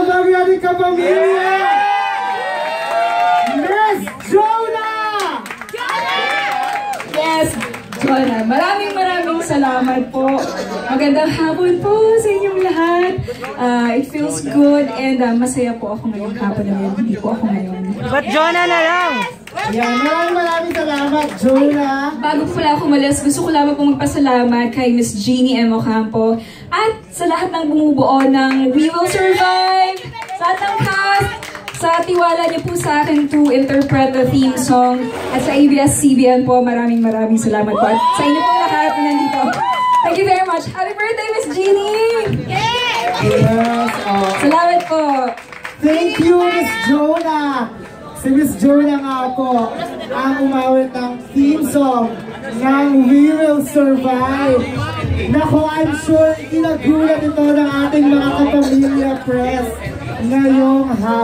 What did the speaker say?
kabagyari kapamilya! Miss Jonah! Yes, Jonah. Maraming salamat po. Magandang hapon po sa inyong lahat. It feels good and masaya po ako ngayong hapon na hindi po ako ngayon. Ba't Jonah na lang? Ayan, maraming salamat, Jonah. Bago po pala ako umalis, gusto ko lamang po magpasalamat kay Miss Jeannie M. Ocampo at sa lahat ng bumubuo ng We Will Survive, sa lahat ng cast, sa tiwala niyo po sa akin to interpret the theme song, at sa ABS-CBN po, maraming salamat po. At sa inyo po lahat na nandito. Thank you very much. Happy birthday, Miss Jeannie! Yes, Salamat po. Thank you, Miss Jonah. Si Miss Jonah nga po ang umawit ng theme song ng We Will Survive. Naku, I'm sure inagulat ito ng ating mga kapamilya press ngayong hapon.